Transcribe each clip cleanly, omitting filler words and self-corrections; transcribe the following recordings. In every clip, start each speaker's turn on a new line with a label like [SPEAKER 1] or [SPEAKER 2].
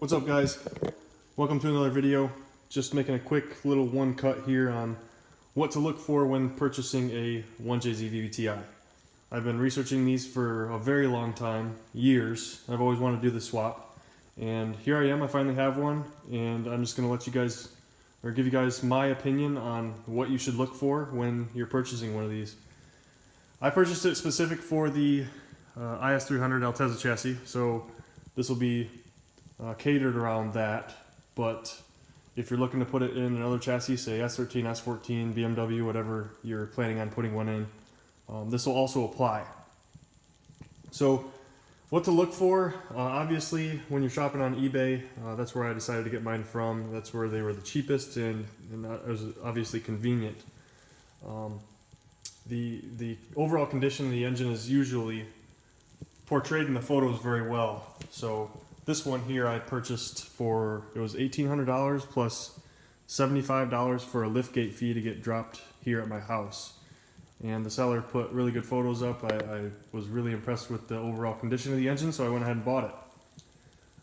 [SPEAKER 1] What's up, guys? Welcome to another video. Just making a quick little one cut here on what to look for when purchasing a 1JZ VVTi. I've been researching these for a very long time, years. I've always wanted to do the swap, and here I am. I finally have one, and I'm just going to let you guys, or give you guys my opinion on what you should look for when you're purchasing one of these. I purchased it specific for the IS300 Altezza chassis, so this will be catered around that. But if you're looking to put it in another chassis, say S13, S14, BMW, whatever you're planning on putting one in, this will also apply. So what to look for, obviously when you're shopping on eBay, that's where I decided to get mine from. That's where they were the cheapest, and it was obviously convenient. The overall condition of the engine is usually portrayed in the photos very well. So this one here I purchased for, it was $1,800 plus $75 for a liftgate fee to get dropped here at my house. And the seller put really good photos up. I was really impressed with the overall condition of the engine, so I went ahead and bought it.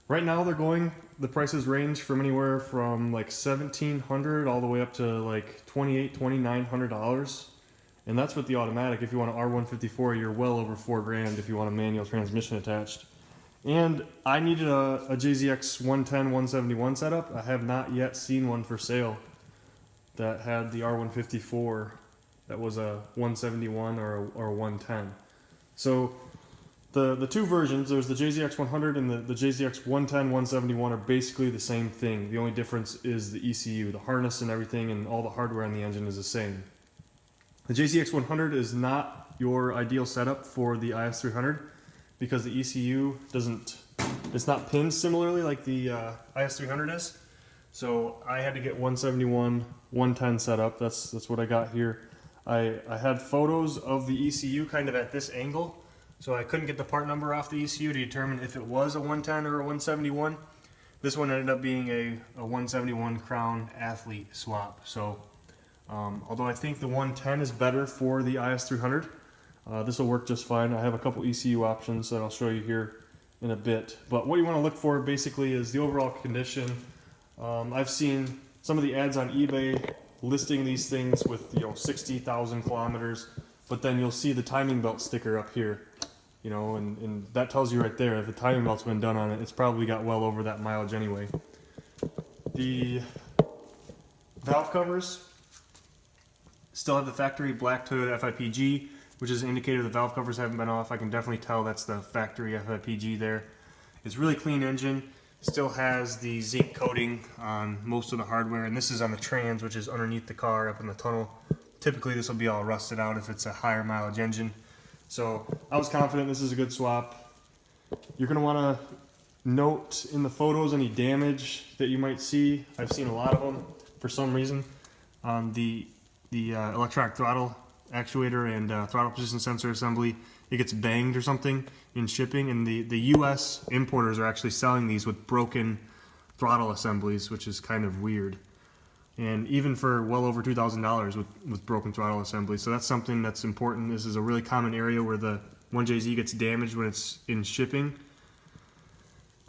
[SPEAKER 1] Right now the prices range from anywhere from like $1,700 all the way up to like $2,800, $2,900. And that's with the automatic. If you want an R154, you're well over $4,000 if you want a manual transmission attached. And I needed a JZX 110 171 setup. I have not yet seen one for sale that had the R154 that was a 171 or a 110. So the two versions, there's the JZX 100 and the JZX 110 171 are basically the same thing. The only difference is the ECU. The harness and everything and all the hardware on the engine is the same. The JZX 100 is not your ideal setup for the IS300 because the ECU it's not pinned similarly like the IS300 is. So I had to get 171, 110 set up. That's what I got here. I had photos of the ECU kind of at this angle, so I couldn't get the part number off the ECU to determine if it was a 110 or a 171. This one ended up being a 171 Crown Athlete swap. So although I think the 110 is better for the IS300, this will work just fine. I have a couple ECU options that I'll show you here in a bit. But what you want to look for basically is the overall condition. I've seen some of the ads on eBay listing these things with 60,000 kilometers, but then you'll see the timing belt sticker up here, and that tells you right there if the timing belt's been done on it, it's probably got well over that mileage anyway. The valve covers still have the factory black Toyota FIPG, which is an indicator the valve covers haven't been off. I can definitely tell that's the factory FIPG there. It's really clean engine. Still has the zinc coating on most of the hardware, and this is on the trans, which is underneath the car up in the tunnel. Typically this will be all rusted out if it's a higher mileage engine. So I was confident this is a good swap. You're going to want to note in the photos any damage that you might see. I've seen a lot of them for some reason on the electronic throttle actuator and throttle position sensor assembly. It gets banged or something in shipping, and the US importers are actually selling these with broken throttle assemblies, which is kind of weird, and even for well over $2,000 with broken throttle assemblies. So that's something that's important. This is a really common area where the 1JZ gets damaged when it's in shipping,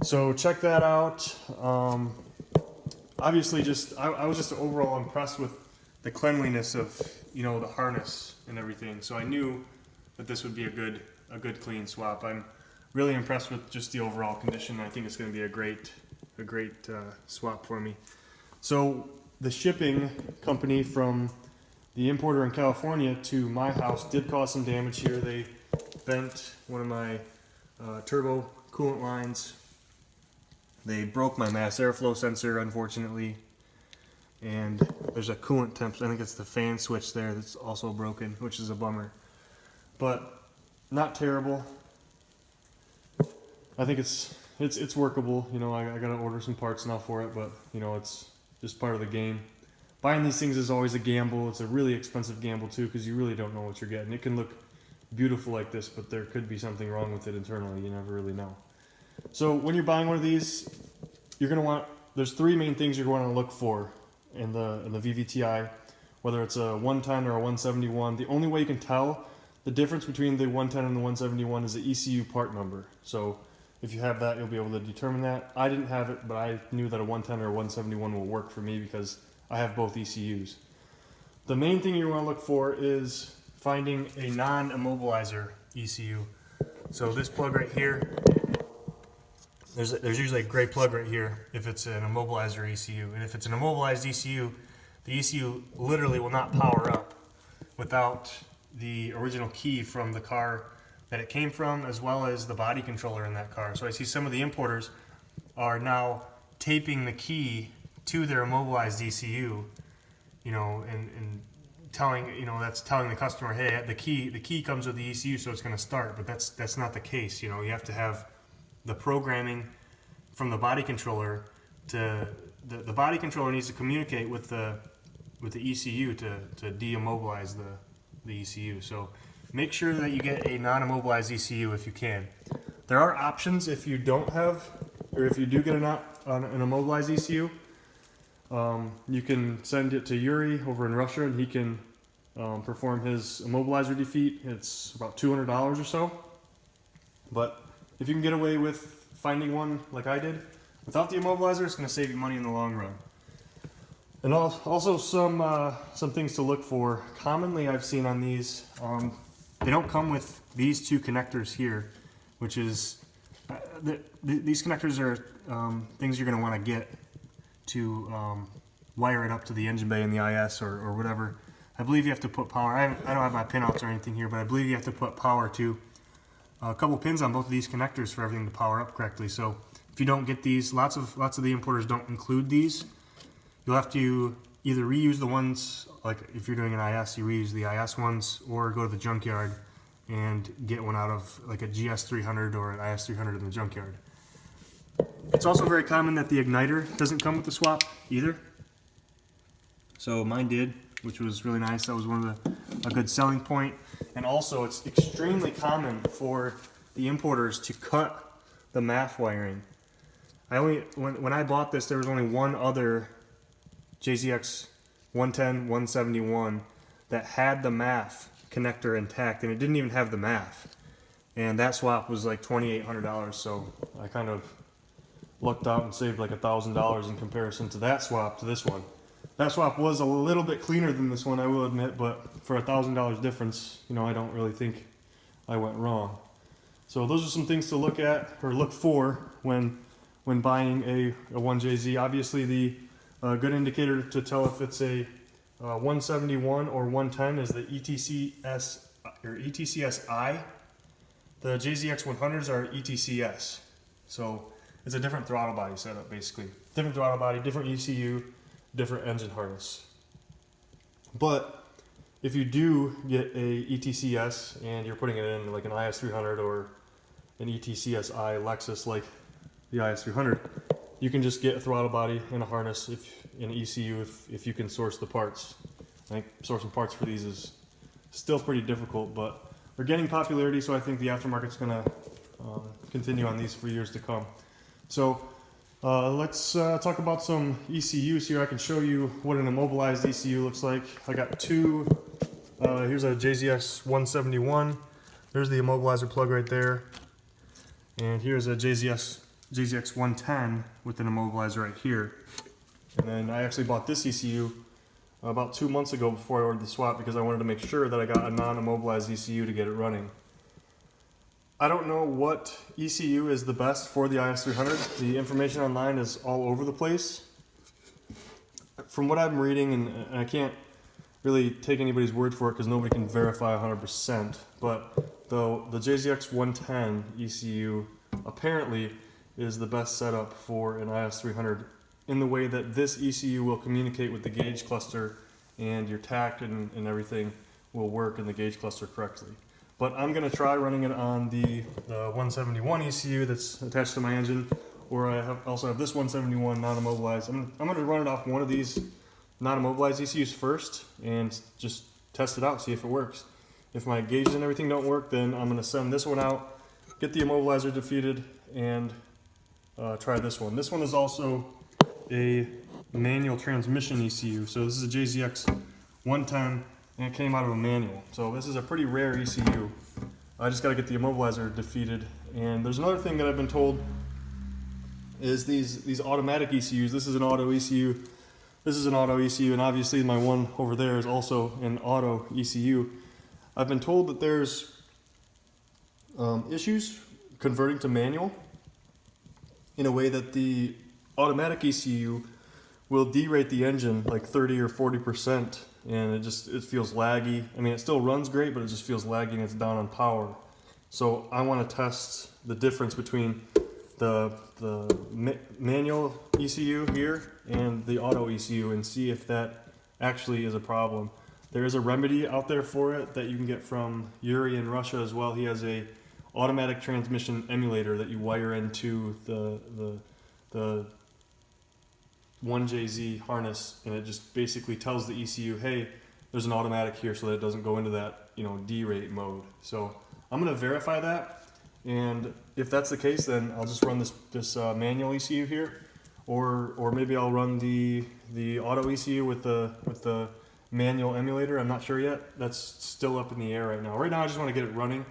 [SPEAKER 1] so check that out. Obviously I was just overall impressed with the cleanliness of the harness and everything, so I knew that this would be a good clean swap. I'm really impressed with just the overall condition. I think it's going to be a great swap for me. So the shipping company from the importer in California to my house did cause some damage here. They bent one of my turbo coolant lines. They broke my mass airflow sensor, unfortunately. And there's a coolant temp, I think it's the fan switch there that's also broken, which is a bummer. But not terrible. I think it's workable. I gotta order some parts now for it, but it's just part of the game. Buying these things is always a gamble. It's a really expensive gamble too, because you really don't know what you're getting. It can look beautiful like this, but there could be something wrong with it internally. You never really know. So when you're buying one of these, there's three main things you're going to look for in the VVTi, whether it's a 110 or a 171. The only way you can tell the difference between the 110 and the 171 is the ECU part number. So If you have that, you'll be able to determine that. I didn't have it, but I knew that a 110 or a 171 will work for me because I have both ECUs. The main thing you want to look for is finding a non immobilizer ECU. So this plug right here, there's usually a gray plug right here if it's an immobilizer ECU. And if it's an immobilized ECU, the ECU literally will not power up without the original key from the car that it came from, as well as the body controller in that car. So I see some of the importers are now taping the key to their immobilized ECU, you know, and telling, you know, that's telling the customer, hey, the key comes with the ECU, so it's going to start. But that's not the case. You know, you have to have the programming from the body controller to the body controller needs to communicate with the ECU to de-immobilize the ECU. So make sure that you get a non-immobilized ECU if you can. There are options if you don't have, or if you do get an immobilized ECU. You can send it to Yuri over in Russia, and he can perform his immobilizer defeat. It's about $200 or so. But if you can get away with finding one like I did without the immobilizer, it's going to save you money in the long run. And also some things to look for. Commonly, I've seen on these, they don't come with these two connectors here, which is these connectors are things you're going to want to get to wire it up to the engine bay in the IS or whatever. I believe you have to put power. I don't have my pinouts or anything here, but I believe you have to put power to a couple pins on both of these connectors for everything to power up correctly. So if you don't get these, lots of the importers don't include these. You'll have to either reuse the ones, like if you're doing an IS, you reuse the IS ones, or go to the junkyard and get one out of like a GS300 or an IS300 in the junkyard. It's also very common that the igniter doesn't come with the swap either. So mine did, which was really nice. That was a good selling point. And also, it's extremely common for the importers to cut the MAF wiring. When I bought this, there was only one other JZX 110, 171 that had the MAF connector intact, and it didn't even have the MAF. And that swap was like $2,800, so I kind of lucked out and saved like $1,000 in comparison to that swap to this one. That swap was a little bit cleaner than this one, I will admit, but for $1,000 difference, you know, I don't really think I went wrong. So those are some things to look at or look for when buying a 1JZ. Obviously, the good indicator to tell if it's a 171 or 110 is the ETCS or ETCSI. The JZX 100s are ETCS. So it's a different throttle body setup, basically. Different throttle body, different ECU, different engine harness. But if you do get a ETCS and you're putting it in like an IS300 or an ETCSI Lexus like the IS300, you can just get a throttle body and a harness in ECU if you can source the parts. I think sourcing parts for these is still pretty difficult, but they're gaining popularity, so I think the aftermarket's going to continue on these for years to come. So let's talk about some ECUs here. I can show you what an immobilized ECU looks like. I got two. Here's a JZX 171. There's the immobilizer plug right there. And here's a JZX 110 with an immobilizer right here. And then I actually bought this ECU about 2 months ago before I ordered the swap because I wanted to make sure that I got a non-immobilized ECU to get it running. I don't know what ECU is the best for the IS300. The information online is all over the place. From what I'm reading, and I can't really take anybody's word for it because nobody can verify 100%, but the JZX 110 ECU apparently is the best setup for an IS300 in the way that this ECU will communicate with the gauge cluster, and your tact and everything will work in the gauge cluster correctly. But I'm going to try running it on the 171 ECU that's attached to my engine, or I also have this 171 non-immobilized. I'm going to run it off one of these non-immobilized ECUs first and just test it out, see if it works. If my gauges and everything don't work, then I'm going to send this one out, get the immobilizer defeated, and try this one. This one is also a manual transmission ECU. So this is a JZX 110, and it came out of a manual. So this is a pretty rare ECU. I just got to get the immobilizer defeated And there's another thing that I've been told is these automatic ECUs. This is an auto ECU. This is an auto ECU, and obviously my one over there is also an auto ECU. I've been told that there's issues converting to manual in a way that the automatic ECU will derate the engine like 30 or 40%, and it feels laggy. I mean, it still runs great, but it just feels laggy and it's down on power. So I want to test the difference between the manual ECU here and the auto ECU and see if that actually is a problem. There is a remedy out there for it that you can get from Yuri in Russia as well. He has a automatic transmission emulator that you wire into the 1JZ harness, and it just basically tells the ECU, hey, there's an automatic here, so that it doesn't go into that, you know, derate mode. So I'm going to verify that, and if that's the case, then I'll just run this manual ECU here, or maybe I'll run the auto ECU with the manual emulator. I'm not sure yet. That's still up in the air right now. Right now I just want to get it running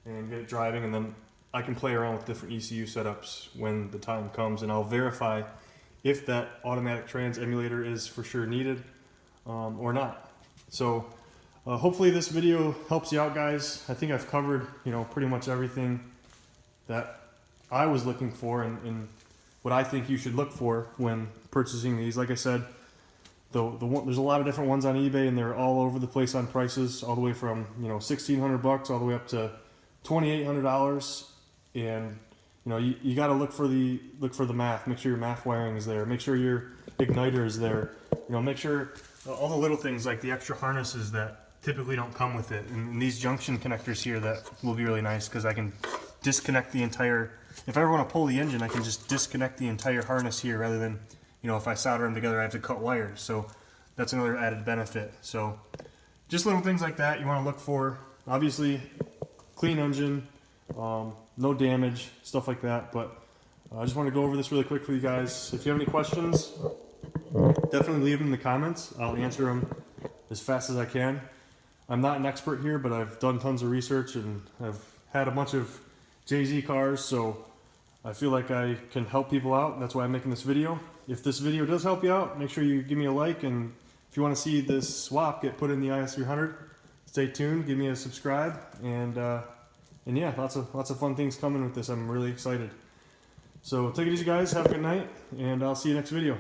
[SPEAKER 1] and get it driving, and then I can play around with different ECU setups when the time comes, and I'll verify if that automatic trans emulator is for sure needed or not. So hopefully this video helps you out, guys. I think I've covered, you know, pretty much everything that I was looking for and what I think you should look for when purchasing these. Like I said, there's a lot of different ones on eBay, and they're all over the place on prices, all the way from, you know, $1,600 all the way up to $2,800. And you know, you got to look for the math. Make sure your math wiring is there. Make sure your igniter is there. You know, make sure all the little things like the extra harnesses that typically don't come with it, and these junction connectors here that will be really nice because I can disconnect the entire. If I ever want to pull the engine, I can just disconnect the entire harness here rather than, you know, if I solder them together, I have to cut wires. So that's another added benefit. So just little things like that you want to look for. Obviously, clean engine. No damage, stuff like that. But I just want to go over this really quick for you guys. If you have any questions, definitely leave them in the comments. I'll answer them as fast as I can. I'm not an expert here, but I've done tons of research and I've had a bunch of JZ cars, so I feel like I can help people out. That's why I'm making this video. If this video does help you out, make sure you give me a like, and if you want to see this swap get put in the IS300, stay tuned, give me a subscribe, and yeah, lots of fun things coming with this. I'm really excited. So take it easy, guys. Have a good night, and I'll see you next video.